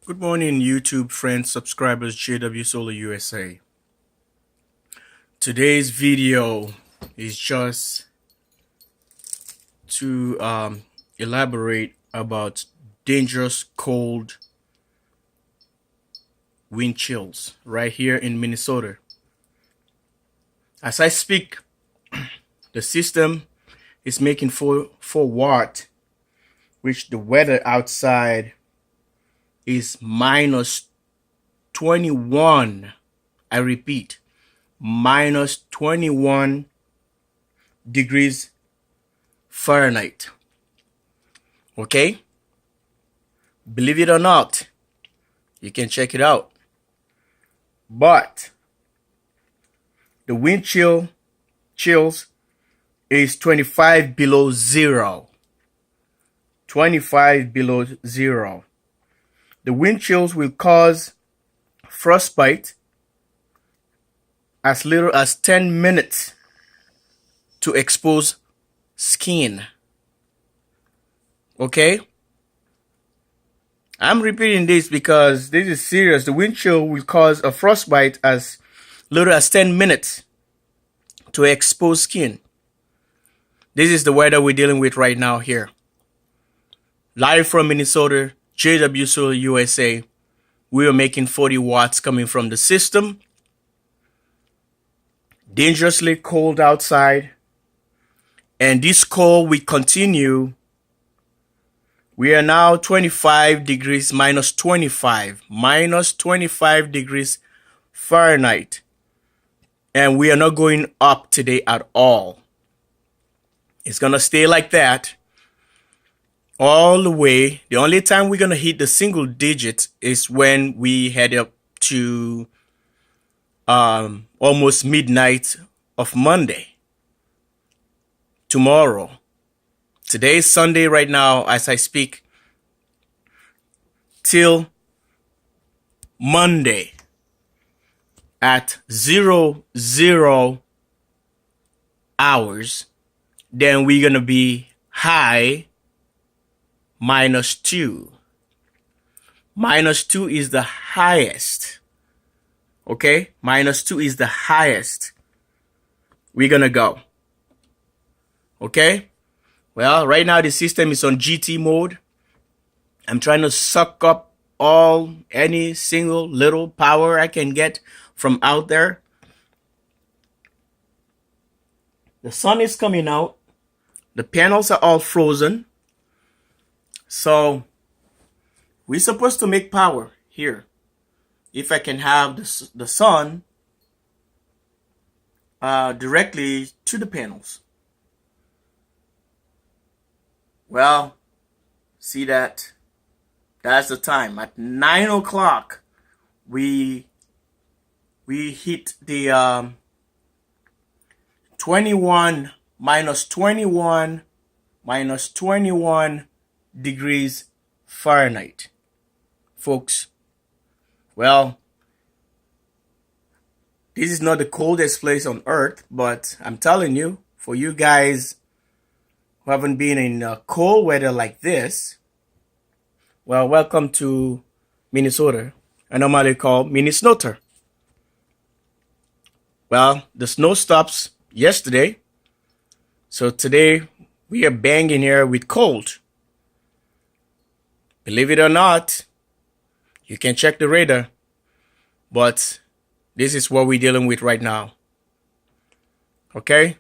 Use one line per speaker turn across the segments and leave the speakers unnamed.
Good morning, YouTube friends, subscribers, jwsolarusa. Today's video is just to elaborate about dangerous cold wind chills right here in Minnesota. As I speak, the system is making 4 watt, which the weather outside is minus 21. I repeat, minus 21 degrees Fahrenheit. Okay? Believe it or not, you can check it out. But the wind chills is 25 below zero. 25 below zero. The wind chills will cause frostbite as little as 10 minutes to expose skin. Okay? I'm repeating this because this is serious. The wind chill will cause a frostbite as little as 10 minutes to expose skin. This is the weather we're dealing with right now here. Live from Minnesota, jwsolarusa. We are making 40 watts coming from the system. Dangerously cold outside. And this cold will continue. We are now 25 degrees minus 25 degrees Fahrenheit. And we are not going up today at all. It's going to stay like that all the way. The only time we're going to hit the single digit is when we head up to almost midnight of Monday. Tomorrow. Today is Sunday right now as I speak. Till Monday at 00 hours. Then we're going to be high -2. -2 is the highest. Okay? -2 is the highest we're going to go. Okay? Well, right now the system is on GT mode. I'm trying to suck up any single little power I can get from out there. The sun is coming out. The panels are all frozen. So we're supposed to make power here. If I can have the sun directly to the panels. Well, see that? That's the time. At 9 o'clock, we hit the 21 degrees Fahrenheit, folks. Well, this is not the coldest place on earth, but I'm telling you, for you guys who haven't been in cold weather like this, well, welcome to Minnesota. I normally call Minnesota. Well, the snow stops yesterday, so today we are banging here with cold. Believe it or not, you can check the radar, but this is what we're dealing with right now. Okay?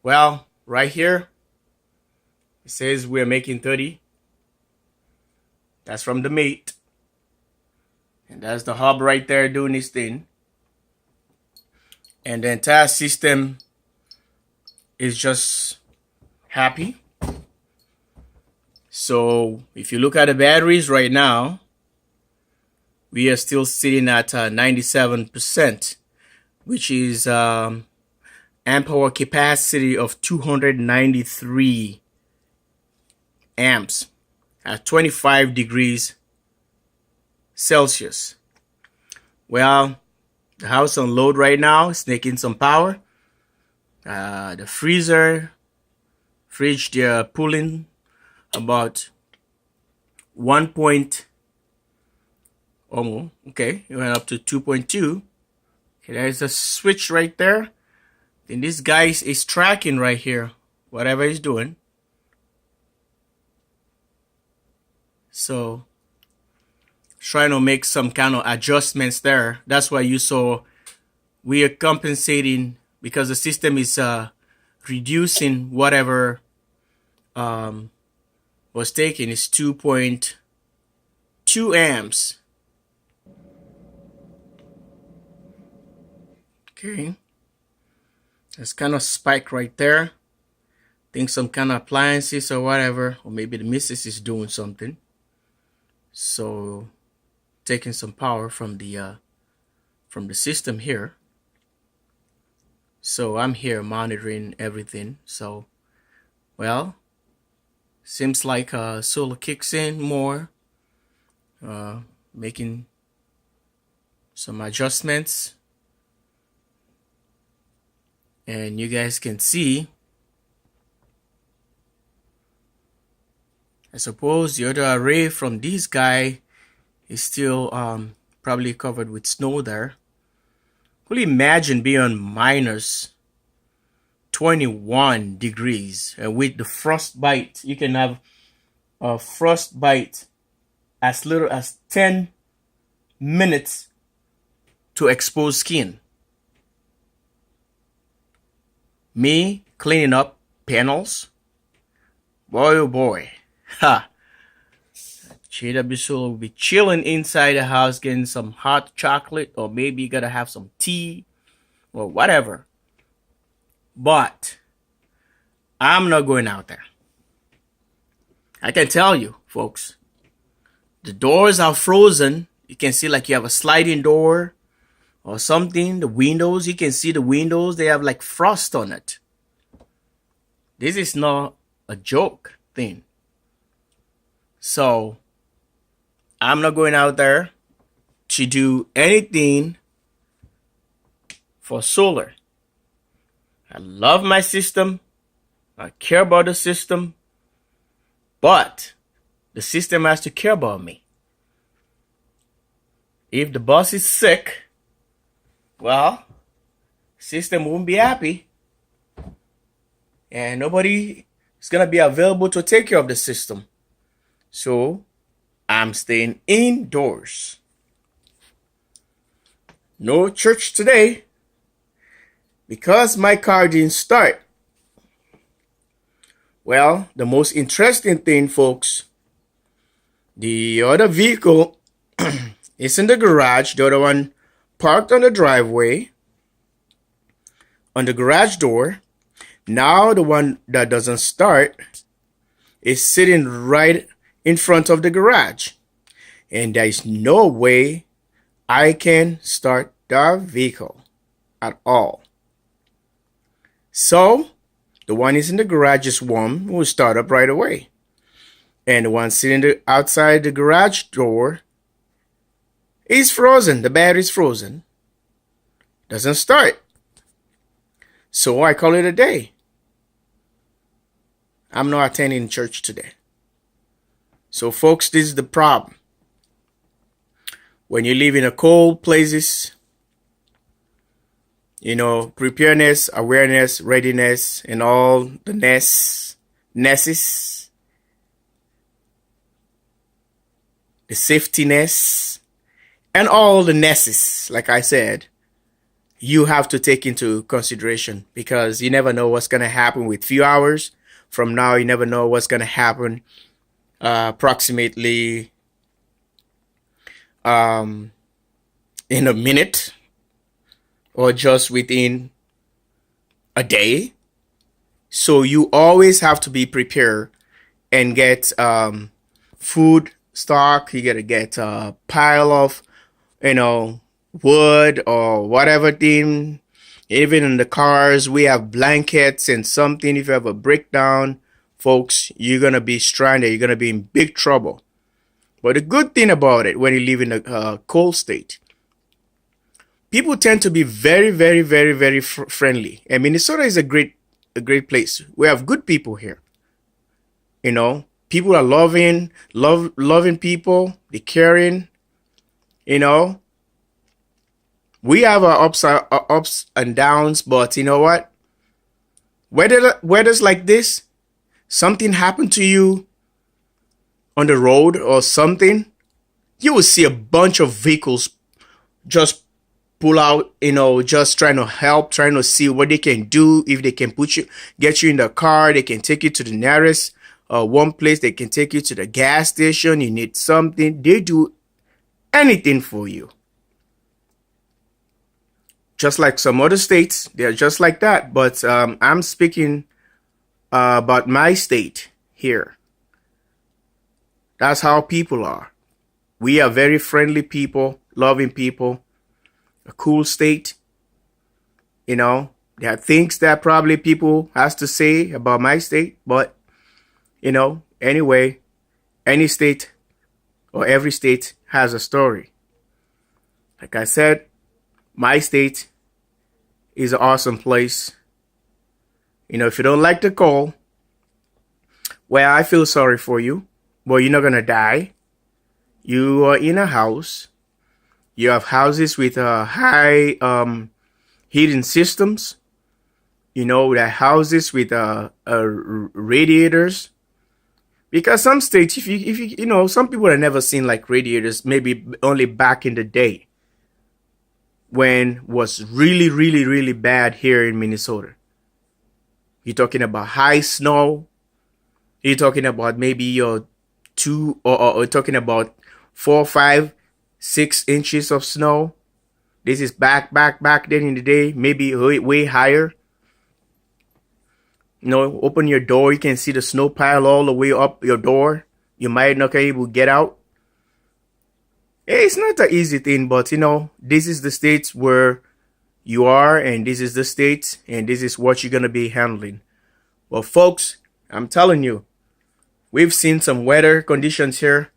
Well, right here, it says we're making 30. That's from the mate. And that's the hub right there doing its thing. And the entire system is just happy. So if you look at the batteries right now, we are still sitting at 97%, which is amp hour capacity of 293 amps at 25 degrees Celsius. Well, the house on load right now is making some power. The fridge, they're pulling about 1.2 Almost. Okay, it went up to 2.2. Okay, there's a switch right there. Then this guy is tracking right here, whatever he's doing. So trying to make some kind of adjustments there. That's why you saw we are compensating because the system is reducing whatever was taken. Is 2.2 amps. Okay, that's kind of spike right there. Think some kind of appliances or whatever, or maybe the missus is doing something, so taking some power from the system here. So I'm here monitoring everything. So, well, seems like solar kicks in more, making some adjustments. And you guys can see, I suppose the other array from this guy is still probably covered with snow there. Could you imagine being on minus 21 degrees with the frostbite? You can have a frostbite as little as 10 minutes to expose skin. Me cleaning up panels, boy oh boy, ha! JWSolar will be chilling inside the house, getting some hot chocolate, or maybe you gotta have some tea, or whatever. But I'm not going out there. I can tell you, folks, the doors are frozen. You can see like you have a sliding door or something. The windows, you can see the windows, they have like frost on it. This is not a joke thing. So I'm not going out there to do anything for solar. I love my system. I care about the system. But the system has to care about me. If the boss is sick, well, system won't be happy. And nobody is going to be available to take care of the system. So I'm staying indoors. No church today because my car didn't start. Well, the most interesting thing, folks, the other vehicle is in the garage. The other one parked on the driveway, on the garage door. Now the one that doesn't start is sitting right in front of the garage. And there is no way I can start the vehicle at all. So the one is in the garage is warm, will start up right away. And the one sitting outside the garage door is frozen. The battery is frozen. Doesn't start. So I call it a day. I'm not attending church today. So folks, this is the problem. When you live in a cold places, you know, preparedness, awareness, readiness, and all the nesses, the safetyness, and all the nesses, like I said, you have to take into consideration because you never know what's going to happen with few hours from now. You never know what's going to happen approximately in a minute or just within a day. So you always have to be prepared and get food stock. You gotta get a pile of, you know, wood or whatever thing. Even in the cars, we have blankets and something. If you have a breakdown, folks, you're gonna be stranded. You're gonna be in big trouble. But the good thing about it, when you live in a cold state, people tend to be very, very, very, very friendly. And Minnesota is a great place. We have good people here. You know, people are loving people. They're caring. You know, we have our ups and downs, but you know what? Weather's like this, something happened to you on the road or something, you will see a bunch of vehicles just pull out, just trying to help, trying to see what they can do. If they can get you in the car, they can take you to the nearest one place, they can take you to the gas station, you need something, they do anything for you. Just like some other states, they're just like that. But I'm speaking about my state here. That's how people are. We are very friendly people, loving people, a cool state. There are things that probably people has to say about my state, but anyway, any state or every state has a story. Like I said, my state is an awesome place. If you don't like the cold, well, I feel sorry for you, but you're not gonna die. You are in a house. You have houses with high heating systems. That houses with radiators. Because some states, if you some people have never seen like radiators, maybe only back in the day when was really, really, really bad here in Minnesota. You're talking about high snow. You're talking about maybe your or talking about 4, 5, 6 inches of snow. This is back then in the day, maybe way higher. Open your door, you can see the snow pile all the way up your door. You might not be able to get out. It's not an easy thing, but this is the states where you are, and this is the states, and this is what you're gonna be handling. Well, folks, I'm telling you, we've seen some weather conditions here.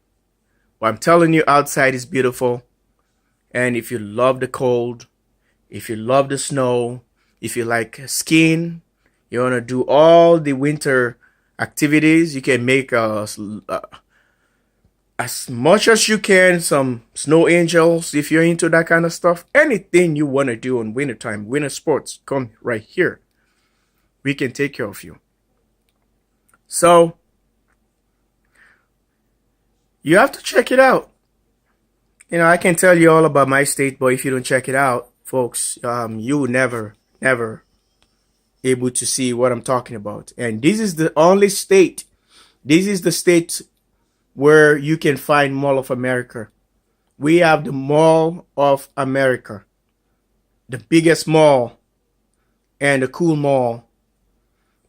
Well, I'm telling you, outside is beautiful. And if you love the cold, if you love the snow, if you like skiing, you want to do all the winter activities, you can make as much as you can, some snow angels, if you're into that kind of stuff. Anything you want to do in wintertime, winter sports, come right here. We can take care of you. So, you have to check it out. I can tell you all about my state, but if you don't check it out, folks, you will never able to see what I'm talking about. And this is the only state. This is the state where you can find Mall of America. We have the Mall of America, the biggest mall and the cool mall.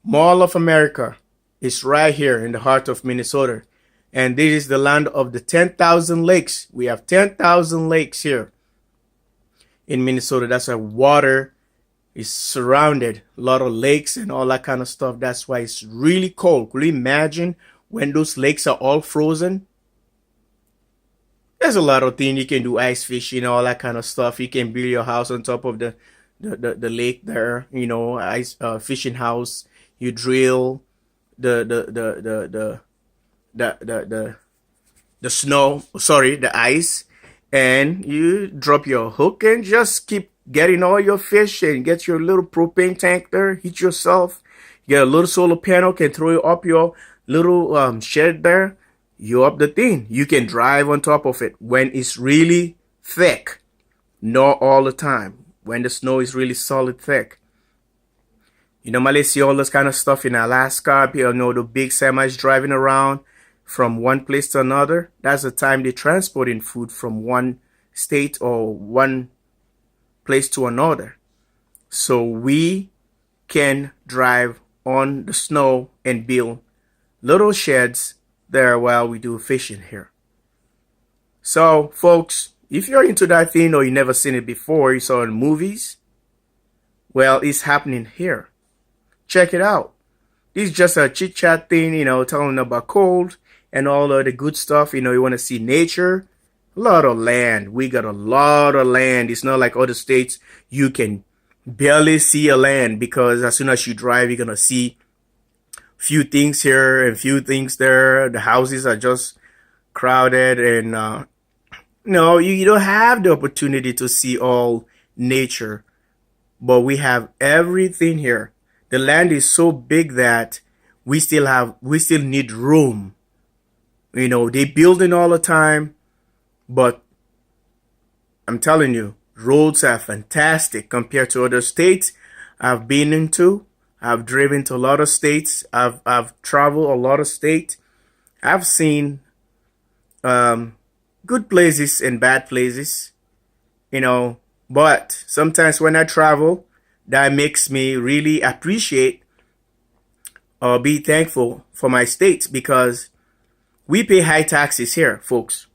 Mall of America is right here in the heart of Minnesota. And this is the land of the 10,000 lakes. We have 10,000 lakes here in Minnesota. That's why water is surrounded. A lot of lakes and all that kind of stuff. That's why it's really cold. Could you imagine when those lakes are all frozen? There's a lot of things you can do, ice fishing, all that kind of stuff. You can build your house on top of the lake there. Ice fishing house. You drill the ice, and you drop your hook and just keep getting all your fish and get your little propane tank there, heat yourself, get a little solar panel, can throw it up your little shed there, you up the thing. You can drive on top of it when it's really thick, not all the time, when the snow is really solid thick. You normally see all this kind of stuff in Alaska. The big semis driving around from one place to another. That's the time they're transporting food from one state or one place to another. So we can drive on the snow and build little sheds there while we do fishing here. So, folks, if you're into that thing or you never seen it before, you saw it in movies, well, it's happening here. Check it out. This is just a chit chat thing, telling about cold and all of the good stuff. You want to see nature, a lot of land. We got a lot of land. It's not like other states. You can barely see a land because as soon as you drive, you're going to see few things here and few things there. The houses are just crowded and No, you don't have the opportunity to see all nature, but we have everything here. The land is so big that we still need room. You know, they building all the time, but I'm telling you, roads are fantastic compared to other states I've been into. I've driven to a lot of states. I've traveled a lot of states. I've seen good places and bad places, you know. But sometimes when I travel, that makes me really appreciate or be thankful for my state, because we pay high taxes here, folks.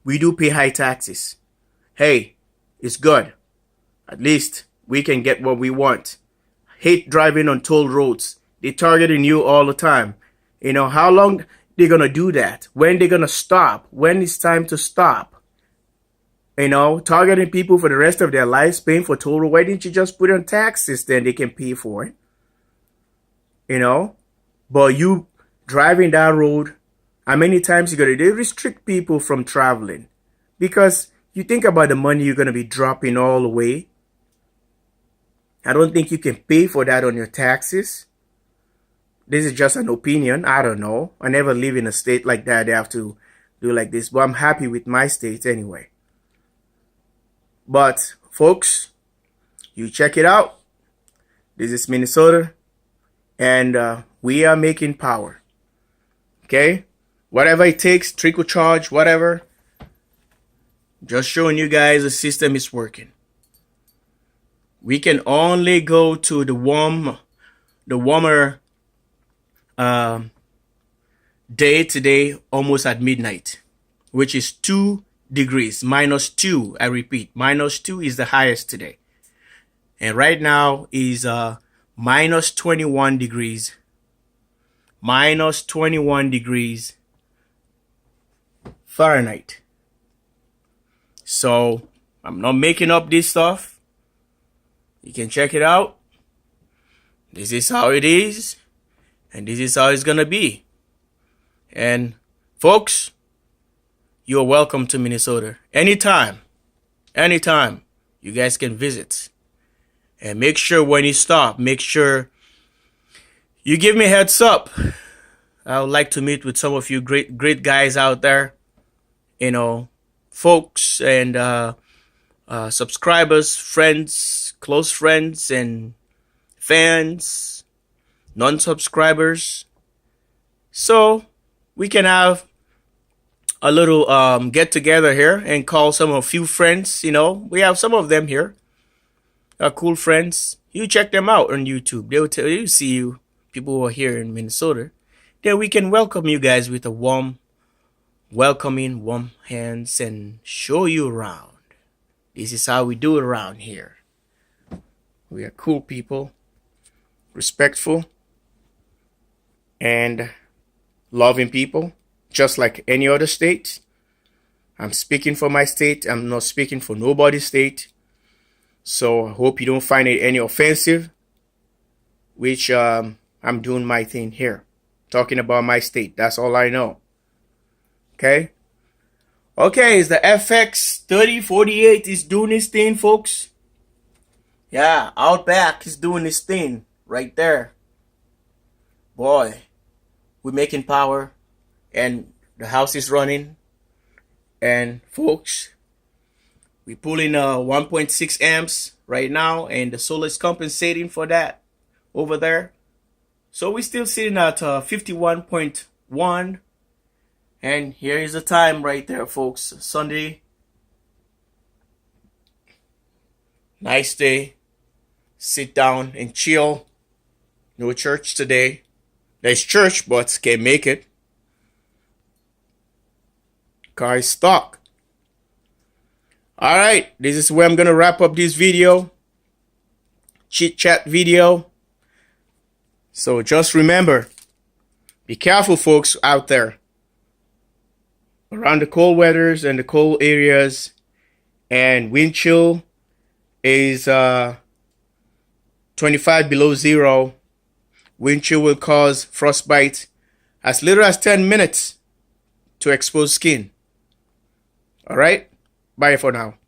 We do pay high taxes. Hey, it's good. At least we can get what we want. Hate driving on toll roads. They targeting you all the time. You know, how long they gonna do that? When they gonna stop? When it's time to stop? You know, targeting people for the rest of their lives, paying for toll road. Why didn't you just put on taxes, then they can pay for it? You know? But you driving that road, how many times they restrict people from traveling? Because you think about the money you're gonna be dropping all the way. I don't think you can pay for that on your taxes. This is just an opinion. I don't know. I never live in a state like that. They have to do like this. But I'm happy with my state anyway. But folks, you check it out. This is Minnesota. And we are making power. Okay? Whatever it takes, trickle charge, whatever. Just showing you guys the system is working. We can only go to the warmer day today almost at midnight, which is 2 degrees, -2. I repeat, -2 is the highest today. And right now is -21 degrees. -21 degrees Fahrenheit. So I'm not making up this stuff. You can check it out. This is how it is. And this is how it's going to be. And folks, you're welcome to Minnesota. Anytime. Anytime. You guys can visit. And make sure when you stop, make sure you give me a heads up. I would like to meet with some of you great guys out there. You know, folks and subscribers, friends, close friends and fans, non-subscribers. So we can have a little get together here and call a few friends. You know, we have some of them here, cool friends. You check them out on YouTube. They'll tell you, see you people who are here in Minnesota. Then we can welcome you guys with a warm hands and show you around. This is how we do it around here. We are cool people, respectful, and loving people, just like any other state. I'm speaking for my state. I'm not speaking for nobody's state. So I hope you don't find it any offensive, which I'm doing my thing here, talking about my state. That's all I know. Okay? Okay, it's the FX 3048 is doing his thing, folks. Yeah, Outback is doing his thing right there. Boy, we're making power and the house is running. And folks, we're pulling 1.6 amps right now, and the solar is compensating for that over there. So we're still sitting at 51.1. And here is the time right there, folks. Sunday. Nice day. Sit down and chill. No church today. There's church, but can't make it. Car is stuck. Alright, this is where I'm going to wrap up this video. Chit chat video. So just remember, be careful, folks, out there. Around the cold weathers and the cold areas. And wind chill is 25 below zero. Wind chill will cause frostbite as little as 10 minutes to exposed skin. Alright? Bye for now.